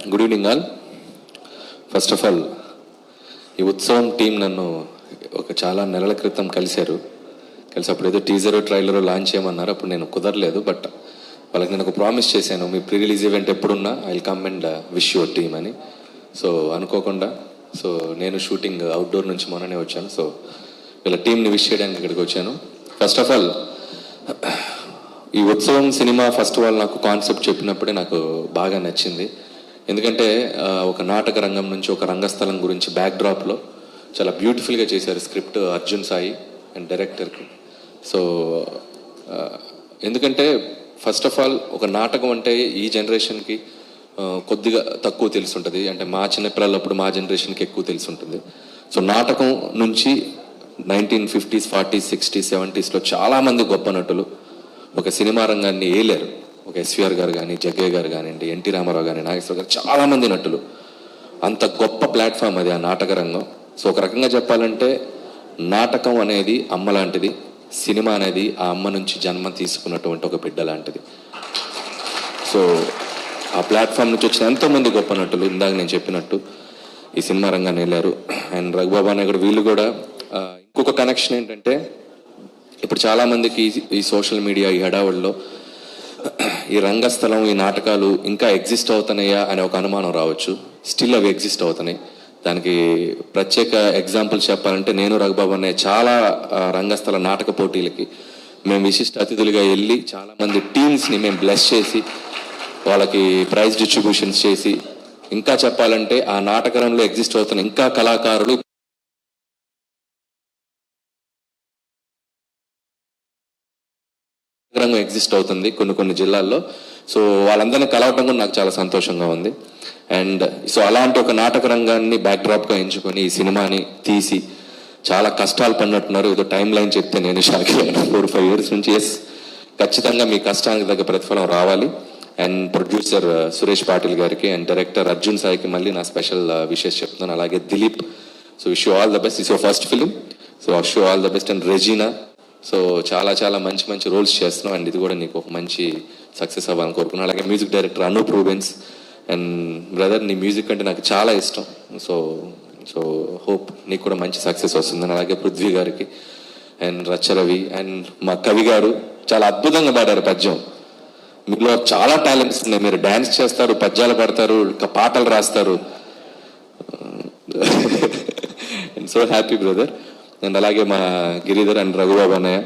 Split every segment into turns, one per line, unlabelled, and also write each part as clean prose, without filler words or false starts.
Good evening all. First of all ఈ ఉత్సవం team నన్ను ఒక చాలా నెలల క్రితం కలిశారు. అప్పుడు ఏదో టీజర్ ట్రైలర్ లాంచ్ చేయమన్నారు. అప్పుడు నేను కుదరలేదు. బట్ వాళ్ళకి నేను ఒక ప్రామిస్ చేశాను, మీ ప్రీ రిలీజ్ ఈవెంట్ ఎప్పుడున్నా I will come and wish your team అని. సో అనుకోకుండా నేను షూటింగ్ అవుట్డోర్ నుంచి మొన్ననే వచ్చాను. సో వీళ్ళ టీంని విష్ చేయడానికి ఇక్కడికి వచ్చాను. ఫస్ట్ ఆఫ్ ఆల్ ఈ ఉత్సవం సినిమా ఫస్ట్ ఆల్ నాకు కాన్సెప్ట్ చెప్పినప్పుడే నాకు బాగా నచ్చింది. ఎందుకంటే ఒక నాటక రంగం నుంచి ఒక రంగస్థలం గురించి బ్యాక్డ్రాప్లో చాలా బ్యూటిఫుల్గా చేశారు స్క్రిప్ట్ అర్జున్ సాయి అండ్ డైరెక్టర్కి. సో ఎందుకంటే ఫస్ట్ ఆఫ్ ఆల్ ఒక నాటకం అంటే ఈ జనరేషన్కి కొద్దిగా తక్కువ తెలుసుంటుంది. అంటే మా చిన్నపిల్లలప్పుడు మా జనరేషన్కి ఎక్కువ తెలుసుంటుంది. సో నాటకం నుంచి 1950s, 40s, 60s, 70sలో చాలామంది గొప్ప నటులు ఒక సినిమా రంగాన్ని ఏలేరు. ఒక ఎస్వీఆర్ గారు కానీ, జగ్గయ్య గారు కానివ్వండి, ఎన్టీ రామారావు కానీ, నాగేశ్వర గారు, చాలామంది నటులు. అంత గొప్ప ప్లాట్ఫామ్ అది ఆ నాటక రంగం. సో ఒక రకంగా చెప్పాలంటే నాటకం అనేది అమ్మ లాంటిది, సినిమా అనేది ఆ అమ్మ నుంచి జన్మ తీసుకున్నటువంటి ఒక బిడ్డ లాంటిది. సో ఆ ప్లాట్ఫామ్ నుంచి వచ్చిన ఎంతోమంది గొప్ప నటులు ఇందాక నేను చెప్పినట్టు ఈ సినిమా రంగాన్ని వెళ్ళారు. అండ్ రఘుబాబు అనే కూడా వీళ్ళు కూడా ఇంకొక కనెక్షన్ ఏంటంటే, ఇప్పుడు చాలామందికి ఈ సోషల్ మీడియా ఈ హడావుల్లో ఈ రంగస్థలం ఈ నాటకాలు ఇంకా ఎగ్జిస్ట్ అవుతున్నాయా అనే ఒక అనుమానం రావచ్చు. స్టిల్ అవి ఎగ్జిస్ట్ అవుతున్నాయి. దానికి ప్రత్యేక ఎగ్జాంపుల్ చెప్పాలంటే నేను రఘుబాబు అనే చాలా రంగస్థల నాటక పోటీలకి మేము విశిష్ట అతిథులుగా వెళ్ళి చాలామంది టీమ్స్ని మేము బ్లెస్ చేసి వాళ్ళకి ప్రైజ్ డిస్ట్రిబ్యూషన్స్ చేసి, ఇంకా చెప్పాలంటే ఆ నాటకరంలో ఎగ్జిస్ట్ అవుతున్న ఇంకా కళాకారులు ఎగ్జిస్ట్ అవుతుంది కొన్ని జిల్లాల్లో. సో వాళ్ళందరినీ కలవటం కూడా నాకు చాలా సంతోషంగా ఉంది. అండ్ సో అలాంటి ఒక నాటక రంగాన్ని బ్యాక్డ్రాప్గా ఎంచుకొని ఈ సినిమాని తీసి చాలా కష్టాలు పడినట్టున్నారు. ఏదో టైం లైన్ చెప్తే నేను షాక్ అయ్యాను. 4-5 years నుంచి. ఎస్, ఖచ్చితంగా మీ కష్టానికి తగ్గ ప్రతిఫలం రావాలి. అండ్ ప్రొడ్యూసర్ సురేష్ పాటిల్ గారికి అండ్ డైరెక్టర్ అర్జున్ సాయికి మళ్ళీ నా స్పెషల్ విషెస్ చెప్తున్నాను. అలాగే Dilip. So wish you all the best. Is your first film. So wish you all the best. And Regina, so చాలా మంచి రోల్స్ చేస్తున్నావు. అండ్ ఇది కూడా నీకు ఒక మంచి సక్సెస్ అవ్వాలని కోరుకున్నాను. అలాగే music director Anup Rubens. And brother, నీ మ్యూజిక్ అంటే నాకు చాలా ఇష్టం. సో హోప్ నీకు కూడా మంచి సక్సెస్ వస్తుందని. అలాగే పృథ్వీ గారికి అండ్ రచ్చరవి అండ్ మా కవి గారు చాలా అద్భుతంగా పాడారు పద్యం. మీలో చాలా టాలెంట్స్ ఉన్నాయి. మీరు డ్యాన్స్ చేస్తారు, పద్యాలు పాడతారు, పాటలు రాస్తారు. So happy brother. అండ్ అలాగే మా గిరిధర్ అండ్ రఘుబాబు అన్నయ్య.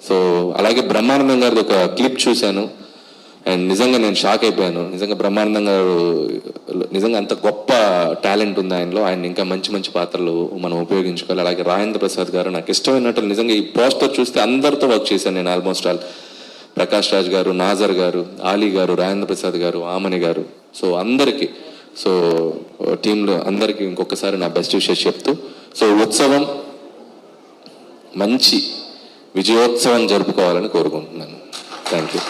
సో అలాగే బ్రహ్మానందం గారిది ఒక క్లిప్ చూశాను అండ్ నిజంగా నేను షాక్ అయిపోయాను. నిజంగా బ్రహ్మానందం గారు నిజంగా అంత గొప్ప టాలెంట్ ఉంది ఆయనలో. ఆయన ఇంకా మంచి పాత్రలు మనం ఉపయోగించుకోవాలి. అలాగే రాజేంద్ర ప్రసాద్ గారు నాకు ఇష్టమైనట్లు. నిజంగా ఈ పోస్టర్ చూస్తే అందరితో వర్క్ చేశాను నేను ఆల్మోస్ట్ ఆల్. ప్రకాష్ రాజ్ గారు, నాజర్ గారు, ఆలీ గారు, రాజేంద్ర ప్రసాద్ గారు, ఆమని గారు, సో అందరికీ, సో టీంలో అందరికీ ఇంకొకసారి నా బెస్ట్ విషెస్ చెప్తూ, సో ఉత్సవం మంచి విజయోత్సవం జరుపుకోవాలని కోరుకుంటున్నాను. Thank you.